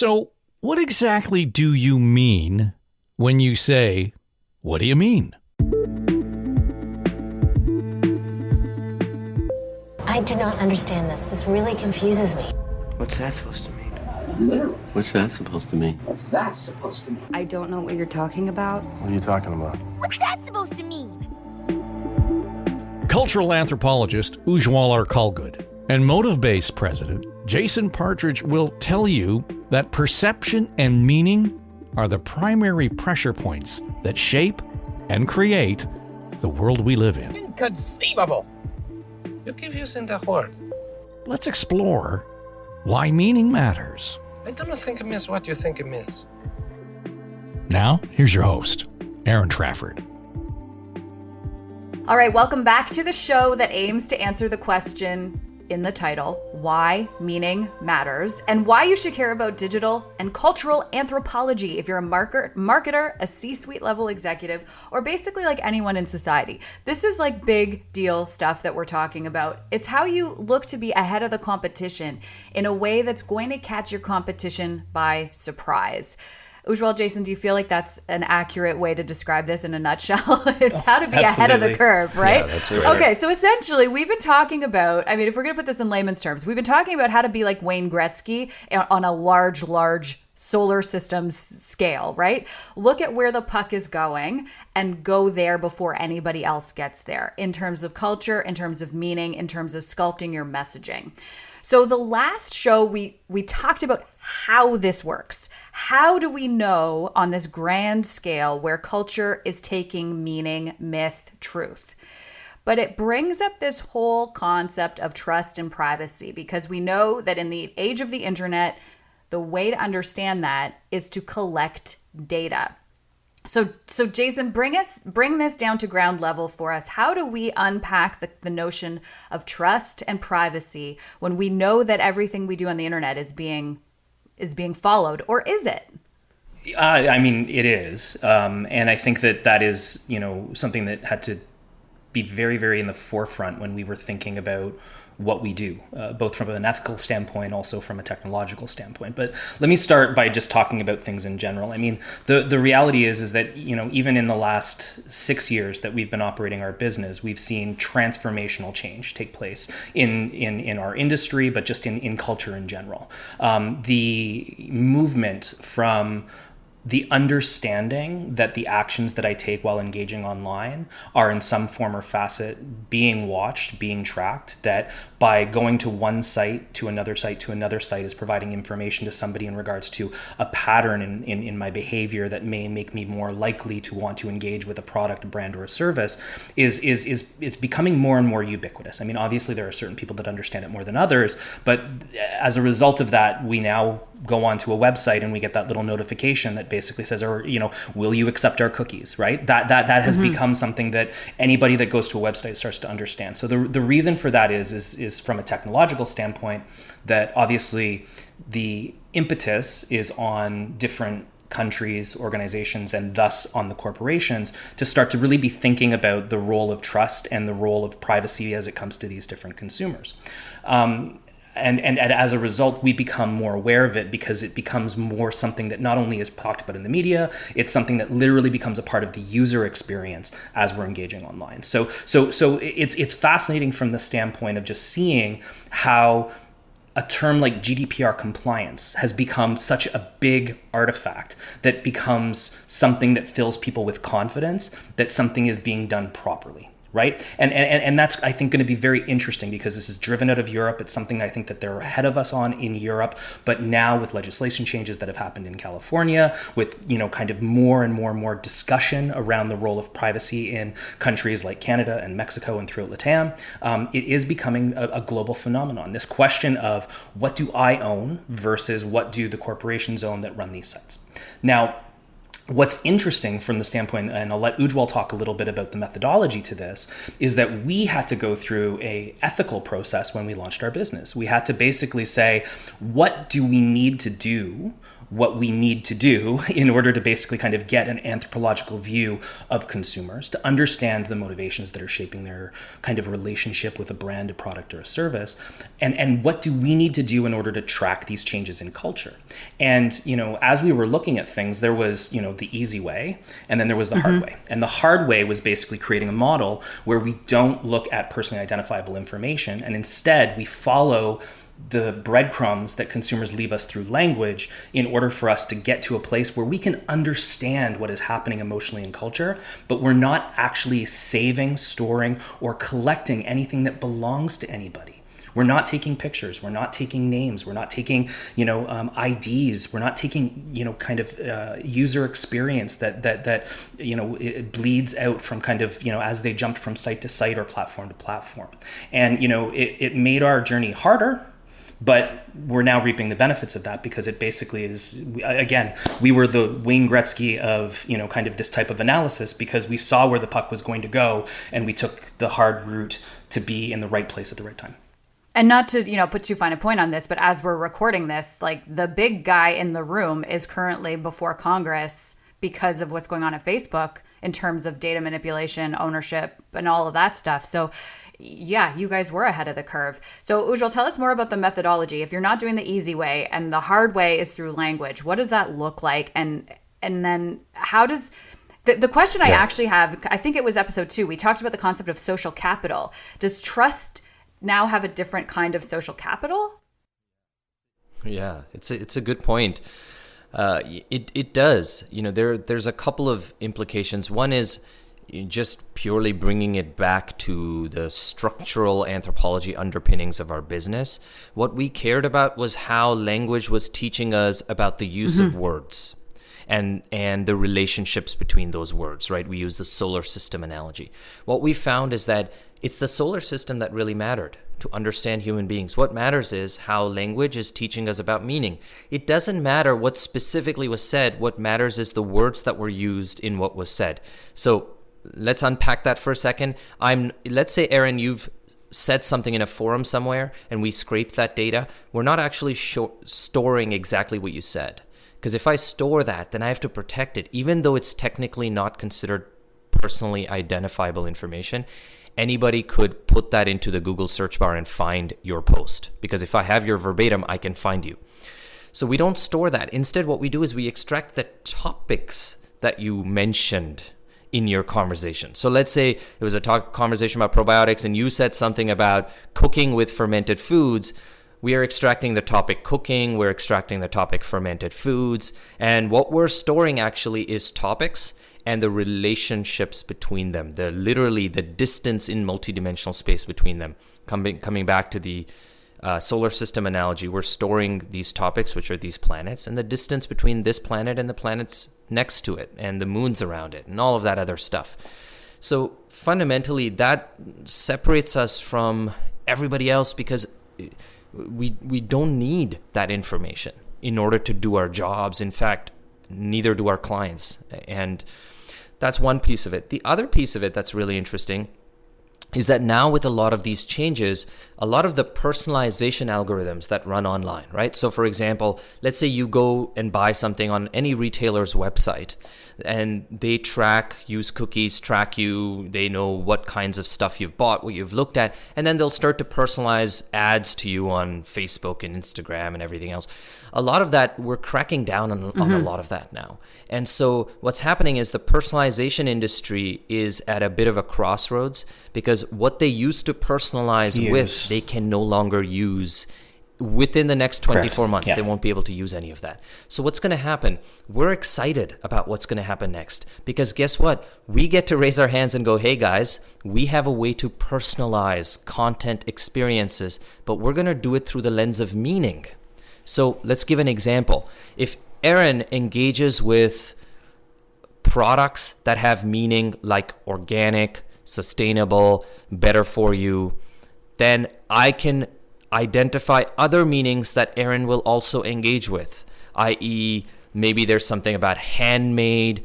So, what exactly do you mean when you say, what do you mean? I do not understand this. This really confuses me. What's that supposed to mean? Literally. What's that supposed to mean? What's that supposed to mean? I don't know what you're talking about. What are you talking about? What's that supposed to mean? Cultural anthropologist Ujwal Arkalgud and Motive-Base president Jason Partridge will tell you that perception and meaning are the primary pressure points that shape and create the world we live in. Inconceivable! You keep using that word. Let's explore why meaning matters. I don't think it means what you think it means. Now, here's your host, Aaron Trafford. All right, welcome back to the show that aims to answer the question in the title, why meaning matters, and why you should care about digital and cultural anthropology if you're a marketer, a C-suite level executive, or basically like anyone in society. This is like big deal stuff that we're talking about. It's how you look to be ahead of the competition in a way that's going to catch your competition by surprise. Ujwal, Jason, do you feel like that's an accurate way to describe this in a nutshell? It's how to be ahead of the curve, right? Yeah, that's great. Okay, so essentially we've been talking about, I mean, if we're going to put this in layman's terms, we've been talking about how to be like Wayne Gretzky on a large solar systems scale, right? Look at where the puck is going and go there before anybody else gets there in terms of culture, in terms of meaning, in terms of sculpting your messaging. So the last show, we talked about how this works. How do we know on this grand scale where culture is taking meaning, myth, truth? But it brings up this whole concept of trust and privacy, because we know that in the age of the internet, the way to understand that is to collect data. So Jason, bring this down to ground level for us. How do we unpack the notion of trust and privacy when we know that everything we do on the internet is being followed, or is it? I mean, it is, and I think that is, something that had to be very, very in the forefront when we were thinking about what we do, both from an ethical standpoint, also from a technological standpoint. But let me start by just talking about things in general. I mean, the reality is that, even in the last 6 years that we've been operating our business, we've seen transformational change take place in our industry, but just in culture in general. The movement from the understanding that the actions that I take while engaging online are in some form or facet being watched, being tracked, that by going to one site to another site to another site is providing information to somebody in regards to a pattern in my behavior that may make me more likely to want to engage with a product, a brand, or a service is becoming more and more ubiquitous. I mean, obviously there are certain people that understand it more than others, but as a result of that, we now go onto a website and we get that little notification that basically says, will you accept our cookies, right? That has become something that anybody that goes to a website starts to understand. So the reason for that is from a technological standpoint, that obviously the impetus is on different countries, organizations, and thus on the corporations to start to really be thinking about the role of trust and the role of privacy as it comes to these different consumers. And as a result, we become more aware of it because it becomes more something that not only is talked about in the media, it's something that literally becomes a part of the user experience as we're engaging online. So it's fascinating from the standpoint of just seeing how a term like GDPR compliance has become such a big artifact that becomes something that fills people with confidence that something is being done properly. Right. And that's, I think, going to be very interesting because this is driven out of Europe. It's something I think that they're ahead of us on in Europe. But now with legislation changes that have happened in California, with, kind of more and more discussion around the role of privacy in countries like Canada and Mexico and throughout LATAM, it is becoming a global phenomenon. This question of what do I own versus what do the corporations own that run these sites. Now, what's interesting from the standpoint, and I'll let Ujwal talk a little bit about the methodology to this, is that we had to go through a ethical process when we launched our business. We had to basically say, what do we need to do what we need to do in order to basically kind of get an anthropological view of consumers, to understand the motivations that are shaping their kind of relationship with a brand, a product, or a service, and what do we need to do in order to track these changes in culture. And, you know, as we were looking at things, there was, you know, the easy way, and then there was the hard way. And the hard way was basically creating a model where we don't look at personally identifiable information, and instead we follow the breadcrumbs that consumers leave us through language in order for us to get to a place where we can understand what is happening emotionally in culture, but we're not actually saving, storing, or collecting anything that belongs to anybody. We're not taking pictures. We're not taking names. We're not taking, you know, IDs. We're not taking, you know, kind of user experience that you know, it bleeds out from kind of, you know, as they jumped from site to site or platform to platform. And, you know, it made our journey harder. But we're now reaping the benefits of that, because it basically is, again, we were the Wayne Gretzky of, you know, kind of this type of analysis, because we saw where the puck was going to go and we took the hard route to be in the right place at the right time. And not to, you know, put too fine a point on this, but as we're recording this, like, the big guy in the room is currently before Congress because of what's going on at Facebook in terms of data manipulation, ownership, and all of that stuff. So yeah, you guys were ahead of the curve. So Ujjwal, tell us more about the methodology. If you're not doing the easy way and the hard way is through language, what does that look like? And then how does the question I actually have, I think it was episode 2, we talked about the concept of social capital. Does trust now have a different kind of social capital? Yeah, it's a good point. It does. You know, there's a couple of implications. One is just purely bringing it back to the structural anthropology underpinnings of our business. What we cared about was how language was teaching us about the use of words and the relationships between those words, right? We use the solar system analogy. What we found is that it's the solar system that really mattered to understand human beings. What matters is how language is teaching us about meaning. It doesn't matter what specifically was said. What matters is the words that were used in what was said. So let's unpack that for a second. Let's say, Aaron, you've said something in a forum somewhere and we scraped that data. We're not actually storing exactly what you said. Because if I store that, then I have to protect it. Even though it's technically not considered personally identifiable information, anybody could put that into the Google search bar and find your post. Because if I have your verbatim, I can find you. So we don't store that. Instead, what we do is we extract the topics that you mentioned in your conversation. So let's say it was a conversation about probiotics and you said something about cooking with fermented foods. We are extracting the topic cooking, we're extracting the topic fermented foods, and what we're storing actually is topics and the relationships between them, literally the distance in multidimensional space between them. Coming back to the solar system analogy, we're storing these topics, which are these planets, and the distance between this planet and the planets next to it, and the moons around it, and all of that other stuff. So fundamentally, that separates us from everybody else, because we don't need that information in order to do our jobs. In fact, neither do our clients. And that's one piece of it. The other piece of it that's really interesting is that now with a lot of these changes, a lot of the personalization algorithms that run online, right? So for example, let's say you go and buy something on any retailer's website and they use cookies, track you, they know what kinds of stuff you've bought, what you've looked at, and then they'll start to personalize ads to you on Facebook and Instagram and everything else. A lot of that, we're cracking down on a lot of that now. And so what's happening is the personalization industry is at a bit of a crossroads, because what they used to personalize with, they can no longer use within the next 24 months. Yeah. They won't be able to use any of that. So what's going to happen? We're excited about what's going to happen next, because guess what? We get to raise our hands and go, hey guys, we have a way to personalize content experiences, but we're going to do it through the lens of meaning. So let's give an example. If Aaron engages with products that have meaning, like organic, sustainable, better for you, then I can identify other meanings that Aaron will also engage with, i.e. maybe there's something about handmade,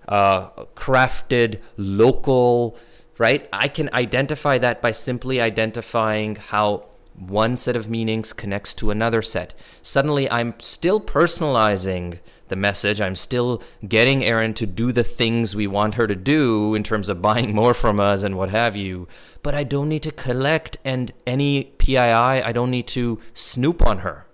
crafted, local, right? I can identify that by simply identifying how one set of meanings connects to another set. Suddenly, I'm still personalizing the message. I'm still getting Erin to do the things we want her to do in terms of buying more from us and what have you. But I don't need to collect and any PII. I don't need to snoop on her,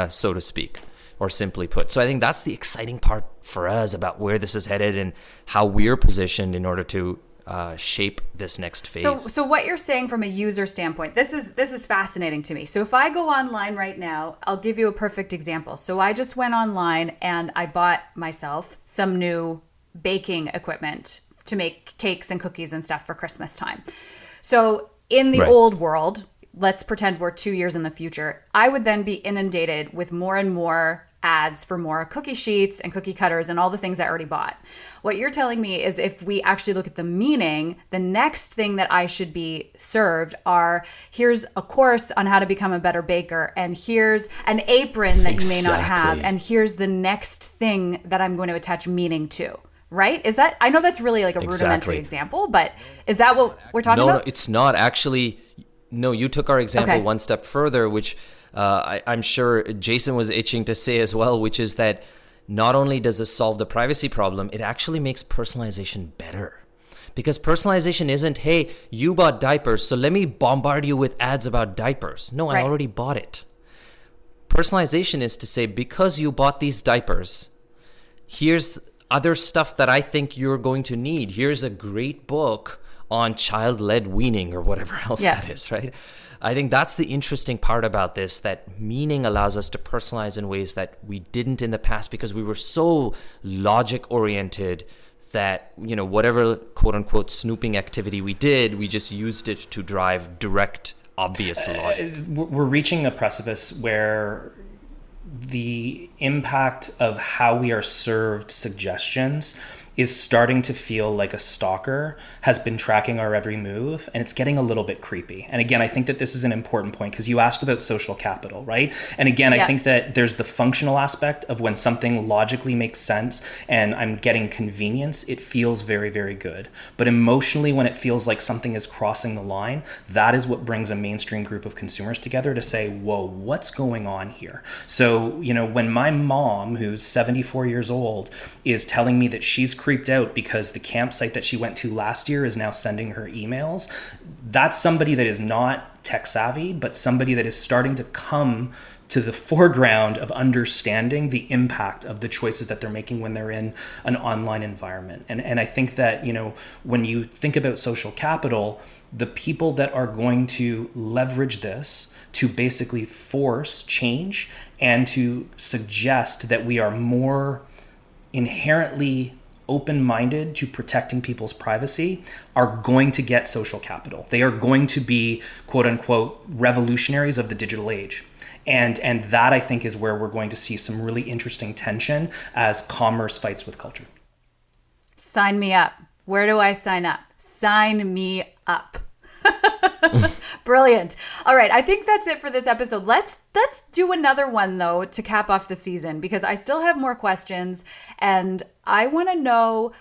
so to speak, or simply put. So I think that's the exciting part for us about where this is headed and how we're positioned in order to shape this next phase. So what you're saying from a user standpoint, this is fascinating to me. So if I go online right now, I'll give you a perfect example. So I just went online and I bought myself some new baking equipment to make cakes and cookies and stuff for Christmas time. So in the old world, let's pretend we're 2 years in the future, I would then be inundated with more and more ads for more cookie sheets and cookie cutters and all the things I already bought. What you're telling me is if we actually look at the meaning, the next thing that I should be served are, here's a course on how to become a better baker, and here's an apron that you may not have, and here's the next thing that I'm going to attach meaning to. Right? Is that, I know that's really like a rudimentary example, but is that what we're talking about? No, it's not actually. No, you took our example one step further, which I'm sure Jason was itching to say as well, which is that not only does this solve the privacy problem, it actually makes personalization better. Because personalization isn't, hey, you bought diapers, so let me bombard you with ads about diapers. No, I already bought it. Personalization is to say, because you bought these diapers, here's other stuff that I think you're going to need. Here's a great book on child-led weaning or whatever else that is, right? I think that's the interesting part about this, that meaning allows us to personalize in ways that we didn't in the past because we were so logic-oriented that, you know, whatever quote-unquote snooping activity we did, we just used it to drive direct, obvious logic. We're reaching a precipice where the impact of how we are served suggestions is starting to feel like a stalker has been tracking our every move, and it's getting a little bit creepy. And again, I think that this is an important point because you asked about social capital, right? And again, I think that there's the functional aspect of when something logically makes sense and I'm getting convenience, it feels very, very good. But emotionally, when it feels like something is crossing the line, that is what brings a mainstream group of consumers together to say, whoa, what's going on here? So, you know, when my mom, who's 74 years old, is telling me that she's creeped out because the campsite that she went to last year is now sending her emails, that's somebody that is not tech savvy, but somebody that is starting to come to the foreground of understanding the impact of the choices that they're making when they're in an online environment. And I think that, you know, when you think about social capital, the people that are going to leverage this to basically force change and to suggest that we are more inherently open-minded to protecting people's privacy are going to get social capital. They are going to be, quote unquote, revolutionaries of the digital age. And that, I think, is where we're going to see some really interesting tension as commerce fights with culture. Sign me up. Where do I sign up? Sign me up. Brilliant. All right, I think that's it for this episode. Let's do another one, though, to cap off the season, because I still have more questions and I want to know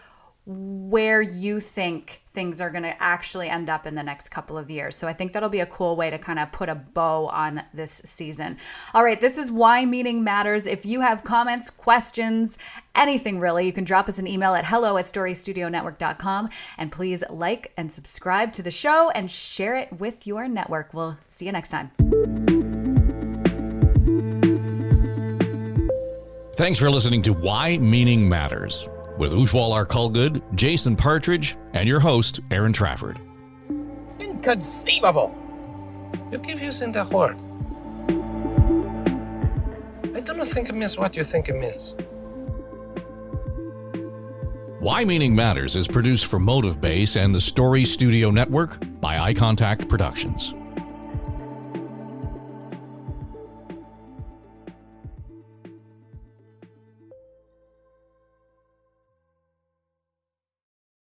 where you think things are going to actually end up in the next couple of years. So I think that'll be a cool way to kind of put a bow on this season. All right, this is Why Meaning Matters. If you have comments, questions, anything really, you can drop us an email at hello@storystudionetwork.com. And please like and subscribe to the show and share it with your network. We'll see you next time. Thanks for listening to Why Meaning Matters with Ujwal Arkulgud, Jason Partridge, and your host, Aaron Trafford. Inconceivable! You keep using the word. I don't think it means what you think it means. Why Meaning Matters is produced for Motive Base and the Story Studio Network by Eye Contact Productions.